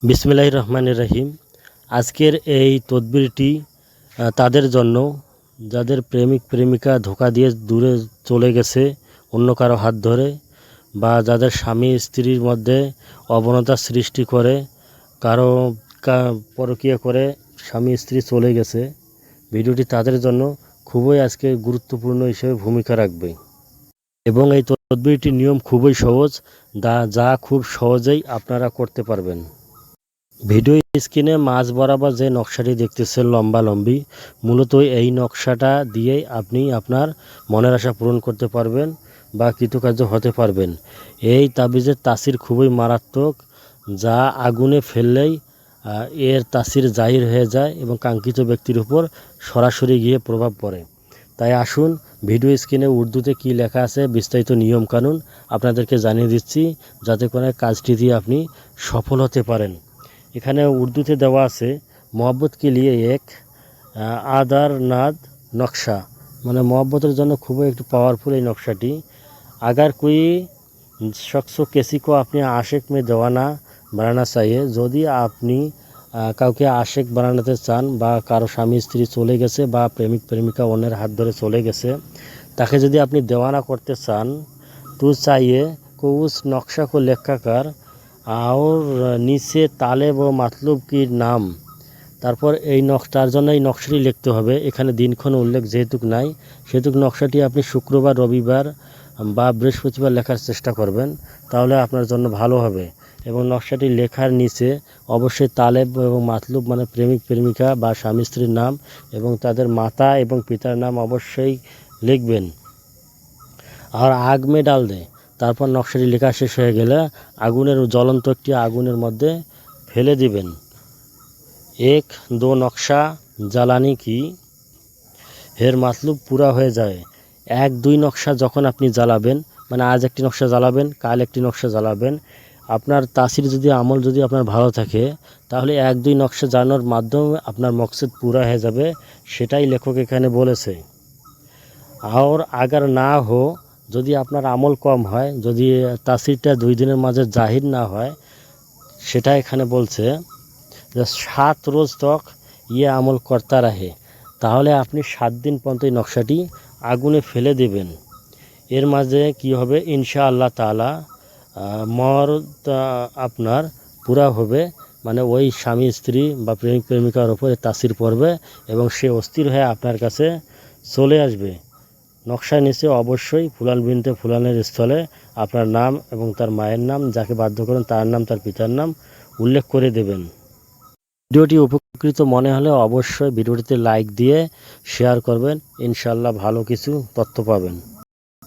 বিসমিল্লাহির রহমানির রহিম। আজকের এই তদবিরটি তাদের জন্য যাদের প্রেমিক প্রেমিকা ধোঁকা দিয়ে দূরে চলে গেছে অন্য কারো হাত ধরে, বা যাদের স্বামী স্ত্রীর মধ্যে অবনতা সৃষ্টি করে, কারো পরকীয়া করে স্বামী স্ত্রী চলে গেছে। ভিডিওটি তাদের জন্য খুবই আজকে গুরুত্বপূর্ণ হিসেবে ভূমিকা রাখবে এবং এই তদবিরটির নিয়ম খুবই সহজ, যা খুব সহজেই আপনারা করতে পারবেন। ভিডিও স্ক্রিনে মাঝ বরাবর যে নকশাটি দেখতেছেন লম্বালম্বি, মূলত এই নকশাটা দিয়েই আপনি আপনার মনের আশা পূরণ করতে পারবেন বা কৃতকার্য হতে পারবেন। এই তাবিজের তাসির খুবই মারাত্মক, যা আগুনে ফেললেই এর তাসির জাহির হয়ে যায় এবং কাঙ্ক্ষিত ব্যক্তির উপর সরাসরি গিয়ে প্রভাব পড়ে। তাই আসুন ভিডিও স্ক্রিনে উর্দুতে কী লেখা আছে বিস্তারিত নিয়মকানুন আপনাদেরকে জানিয়ে দিচ্ছি, যাতে করে কাজটি দিয়ে আপনি সফল হতে পারেন। এখানে উর্দুতে দেওয়া আছে মোহব্বত কে লিয়ে এক আদার নাদ নকশা, মানে মোহব্বতের জন্য খুবই একটু পাওয়ারফুল এই নকশাটি। আগার কোই শখস কেসি কো আপনি আশেক মে দেওয়ানা বানানা চাইয়ে, যদি আপনি কাউকে আশেক বানাতে চান বা কারো স্বামী স্ত্রী চলে গেছে বা প্রেমিক প্রেমিকা অন্যের হাত ধরে চলে গেছে, তাকে যদি আপনি দেওয়ানা করতে চান, তো চাইয়ে কো উস নকশা কো লেখা কার আর নিচে তালেব ও মাতলুব কি নাম, তারপর তার জন্য এই নকশাটি লিখতে হবে। এখানে দিনক্ষণ উল্লেখ যেহেতু নাই, সেহেতু নকশাটি আপনি শুক্রবার, রবিবার বা বৃহস্পতিবার লেখার চেষ্টা করবেন, তাহলে আপনার জন্য ভালো হবে। এবং নকশাটি লেখার নিচে অবশ্যই তালেব এবং মাতলুব মানে প্রেমিক প্রেমিকা বা স্বামী স্ত্রীর নাম এবং তাদের মাতা এবং পিতার নাম অবশ্যই লিখবেন। আর আগ মে ডাল দেয়, তারপর নকশাটি লেখা শেষ হয়ে গেলে জ্বলন্ত একটি আগুনের মধ্যে ফেলে দিবেন। এক দো নকশা জ্বালানি কি হের মাতলুব পুরা হয়ে যায়। 1-2 নকশা যখন আপনি জ্বালাবেন, মানে আজ একটি নকশা জ্বালাবেন, কাল একটি নকশা জ্বালাবেন, আপনার তাসির আমল যদি আপনার ভালো থাকে, তাহলে 1-2 নকশা জ্বালানোর মাধ্যমে আপনার মকসদ পুরা হয়ে যাবে। সেটাই লেখক এখানে বলেছে। আর আগার না হো, যদি আপনার আমল কম হয়, যদি তাসিরটা 2 দিনের মাঝে জাহির না হয়, সেটা এখানে বলছে যে 7 রোজ তক ইয়ে আমল করতা রাহে, তাহলে আপনি 7 দিন পর্যন্ত এই নকশাটি আগুনে ফেলে দেবেন। এর মাঝে কি হবে, ইনশাআল্লাহ তাআলা আপনার পুরা হবে, মানে ওই স্বামী স্ত্রী বা প্রেমিক প্রেমিকার উপরে তাসির পড়বে এবং সে অস্থির হয়ে আপনার কাছে চলে আসবে। নকশার নিচে অবশ্যই ফুলান বিনতে ফুলানের স্থলে আপনার নাম এবং তার মায়ের নাম, যাকে বাধ্য করেন তার নাম, তার পিতার নাম উল্লেখ করে দেবেন। ভিডিওটি উপকৃত মনে হলে অবশ্যই ভিডিওটিতে লাইক দিয়ে শেয়ার করবেন, ইনশাআল্লাহ ভালো কিছু তথ্য পাবেন।